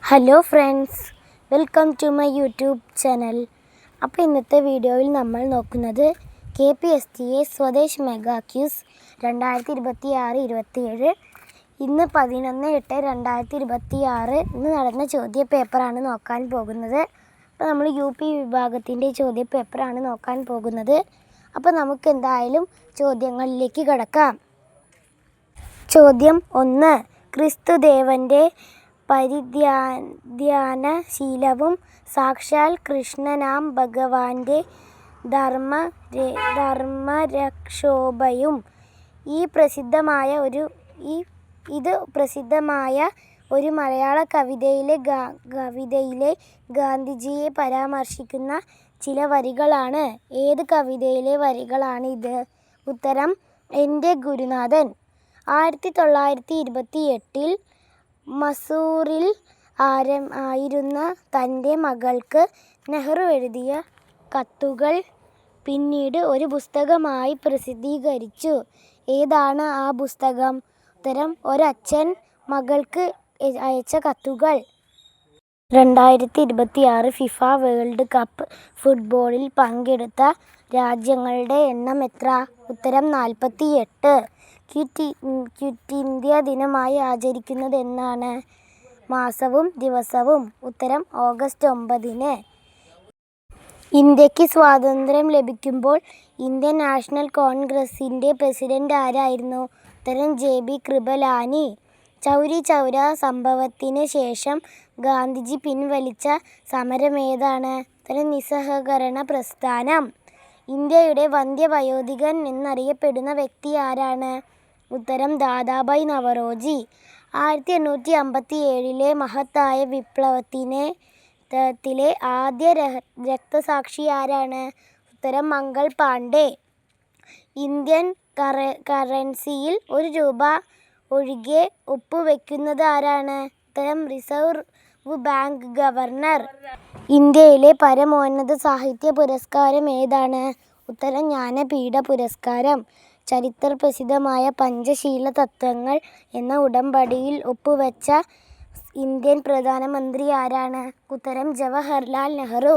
Hello friends, welcome to my YouTube channel. അപ്പോൾ ഇന്നത്തെ വീഡിയോയിൽ നമ്മൾ നോക്കുന്നത് KPSTA സ്വദേശ് മെഗാ ക്യൂസ് 2026-27 ഇന്ന് 11/8/2026 ഇന്ന് നടന്ന ചോദ്യ പേപ്പറാണ് നോക്കാൻ പോകുന്നത്. അപ്പോൾ നമ്മൾ UP വിഭാഗത്തിൻ്റെ ചോദ്യ പേപ്പറാണ് നോക്കാൻ പോകുന്നത്. അപ്പോൾ നമുക്ക് എന്തായാലും ചോദ്യങ്ങളിലേക്ക് കടക്കാം. ചോദ്യം 1. ക്രിസ്തുദേവൻ്റെ പരിധ്യാനശീലവും സാക്ഷാൽ കൃഷ്ണനാം ഭഗവാന്റെ ധർമ്മരക്ഷോഭയും ഇത് പ്രസിദ്ധമായ ഒരു മലയാള കവിതയിലെ ഗാന്ധിജിയെ പരാമർശിക്കുന്ന ചില വരികളാണ്. ഏത് കവിതയിലെ വരികളാണ് ഇത്? ഉത്തരം എൻ്റെ ഗുരുനാഥൻ. 1928 മസൂറിൽ ആയിരുന്ന തൻ്റെ മകൾക്ക് നെഹ്റു എഴുതിയ കത്തുകൾ പിന്നീട് ഒരു പുസ്തകമായി പ്രസിദ്ധീകരിച്ചു. ഏതാണ് ആ പുസ്തകം? ഉത്തരം ഒരച്ഛൻ മകൾക്ക് അയച്ച കത്തുകൾ. 2026 ഫിഫ വേൾഡ് കപ്പ് ഫുട്ബോളിൽ പങ്കെടുത്ത രാജ്യങ്ങളുടെ എണ്ണം എത്ര? ഉത്തരം 48. ക്വിറ്റ് ഇന്ത്യ ദിനമായി ആചരിക്കുന്നത് എന്നാണ്? മാസവും ദിവസവും? ഉത്തരം ഓഗസ്റ്റ് 9. ഇന്ത്യക്ക് സ്വാതന്ത്ര്യം ലഭിക്കുമ്പോൾ ഇന്ത്യൻ നാഷണൽ കോൺഗ്രസിൻ്റെ പ്രസിഡന്റ് ആരായിരുന്നു? ഉത്തരം JB കൃപലാനി. ചൗരി ചൗര സംഭവത്തിന് ശേഷം ഗാന്ധിജി പിൻവലിച്ച സമരമേതാണ്? ഉത്തരം നിസ്സഹകരണ പ്രസ്ഥാനം. ഇന്ത്യയുടെ വന്ധ്യവയോധികൻ എന്നറിയപ്പെടുന്ന വ്യക്തി ആരാണ്? ഉത്തരം ദാദാഭായ് നവറോജി. 1857 മഹത്തായ വിപ്ലവത്തിലെ ആദ്യ രക്തസാക്ഷി ആരാണ്? ഉത്തരം മംഗൾ പാണ്ഡെ. ഇന്ത്യൻ കറൻസിയിൽ ₹1 ഒഴികെ ഒപ്പുവെക്കുന്നത് ആരാണ്? ഉത്തരം റിസർവ് ബാങ്ക് ഗവർണർ. ഇന്ത്യയിലെ പരമോന്നത സാഹിത്യ പുരസ്കാരം ഏതാണ്? ഉത്തരം ജ്ഞാനപീഠ പുരസ്കാരം. ചരിത്ര പ്രസിദ്ധമായ പഞ്ചശീല തത്വങ്ങൾ എന്ന ഉടമ്പടിയിൽ ഒപ്പുവെച്ച ഇന്ത്യൻ പ്രധാനമന്ത്രി ആരാണ്? ഉത്തരം ജവഹർലാൽ നെഹ്റു.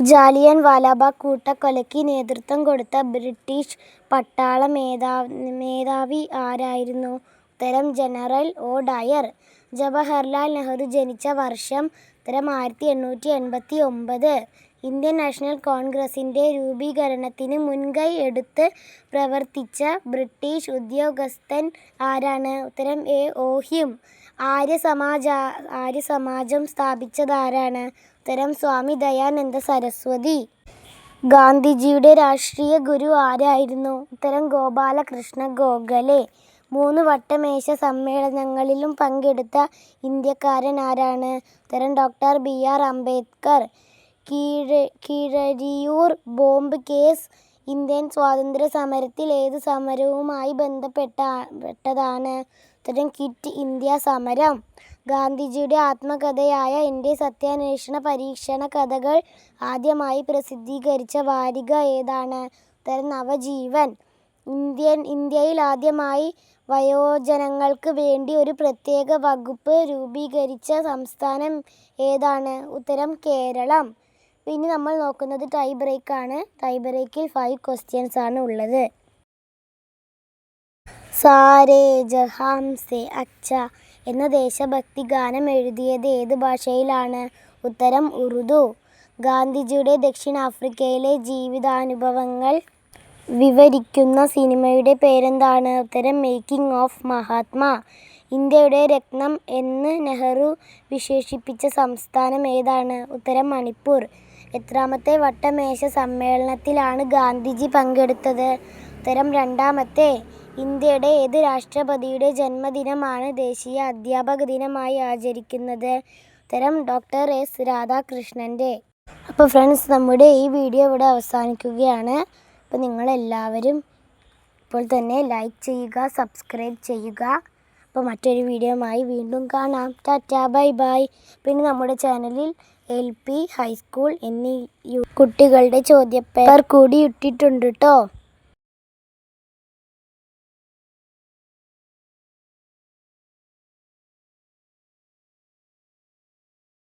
ജാലിയൻ വാലാബാഗ് കൂട്ടക്കൊലയ്ക്ക് നേതൃത്വം കൊടുത്ത ബ്രിട്ടീഷ് പട്ടാള മേധാവി ആരായിരുന്നു? ഉത്തരം ജനറൽ ഡയർ. ജവഹർലാൽ നെഹ്റു ജനിച്ച വർഷം? ഉത്തരം 1889. ഇന്ത്യൻ നാഷണൽ കോൺഗ്രസിൻ്റെ രൂപീകരണത്തിന് മുൻകൈ എടുത്ത് പ്രവർത്തിച്ച ബ്രിട്ടീഷ് ഉദ്യോഗസ്ഥൻ ആരാണ്? ഉത്തരം ഹ്യൂം. ആര്യസമാജം സ്ഥാപിച്ചതാരാണ്? ഉത്തരം സ്വാമി ദയാനന്ദ സരസ്വതി. ഗാന്ധിജിയുടെ രാഷ്ട്രീയ ഗുരു ആരായിരുന്നു? ഉത്തരം ഗോപാലകൃഷ്ണ ഗോഖലെ. 3 വട്ടമേശ സമ്മേളനങ്ങളിലും പങ്കെടുത്ത ഇന്ത്യക്കാരൻ ആരാണ്? ഉത്തരം doctor BR Ambedkar. Keezhariyur bomb case Indian സ്വാതന്ത്ര്യ സമരത്തിൽ ഏത് സമരവുമായി ബന്ധപ്പെട്ടതാണ്? ഉത്തരം ക്വിറ്റ് ഇന്ത്യ സമരം. ഗാന്ധിജിയുടെ ആത്മകഥയായ എൻ്റെ സത്യാന്വേഷണ പരീക്ഷണ കഥകൾ ആദ്യമായി പ്രസിദ്ധീകരിച്ച വാരിക ഏതാണ്? ഉത്തരം നവജീവൻ. ഇന്ത്യയിൽ ആദ്യമായി വയോജനങ്ങൾക്ക് വേണ്ടി ഒരു പ്രത്യേക വകുപ്പ് രൂപീകരിച്ച സംസ്ഥാനം ഏതാണ്? ഉത്തരം കേരളം. ഇനി നമ്മൾ നോക്കുന്നത് ടൈ ബ്രേക്ക് ആണ്. ടൈ ബ്രേക്കിൽ 5 ക്വസ്റ്റ്യൻസ് ആണ് ഉള്ളത്. സാരേ ജഹാം സേ അച്ഛ എന്ന ദേശഭക്തി ഗാനം എഴുതിയത് ഏത് ഭാഷയിലാണ്? ഉത്തരം ഉറുദു. ഗാന്ധിജിയുടെ ദക്ഷിണാഫ്രിക്കയിലെ ജീവിതാനുഭവങ്ങൾ വിവരിക്കുന്ന സിനിമയുടെ പേരെന്താണ്? ഉത്തരം മേക്കിംഗ് ഓഫ് മഹാത്മാ. ഇന്ത്യയുടെ രത്നം എന്ന് നെഹ്റു വിശേഷിപ്പിച്ച സംസ്ഥാനം ഏതാണ്? ഉത്തരം മണിപ്പൂർ. എത്രാമത്തെ വട്ടമേശ സമ്മേളനത്തിലാണ് ഗാന്ധിജി പങ്കെടുത്തത്? ഉത്തരം 2ാമത്തെ. ഇന്ത്യയുടെ ഏത് രാഷ്ട്രപതിയുടെ ജന്മദിനമാണ് ദേശീയ അധ്യാപക ദിനമായി ആചരിക്കുന്നത്? ഉത്തരം ഡോക്ടർ S രാധാകൃഷ്ണൻ്റെ. അപ്പോൾ ഫ്രണ്ട്സ്, നമ്മുടെ ഈ വീഡിയോ ഇവിടെ അവസാനിക്കുകയാണ്. അപ്പോൾ നിങ്ങളെല്ലാവരും ഇപ്പോൾ തന്നെ ലൈക്ക് ചെയ്യുക, സബ്സ്ക്രൈബ് ചെയ്യുക. അപ്പോൾ മറ്റൊരു വീഡിയോയുമായി വീണ്ടും കാണാം. Tata, bye bye. പിന്നെ നമ്മുടെ ചാനലിൽ LP, ഹൈസ്കൂൾ എന്നീ കുട്ടികളുടെ ചോദ്യപേപ്പർ കൂടി ഇട്ടിട്ടുണ്ട് കേട്ടോ.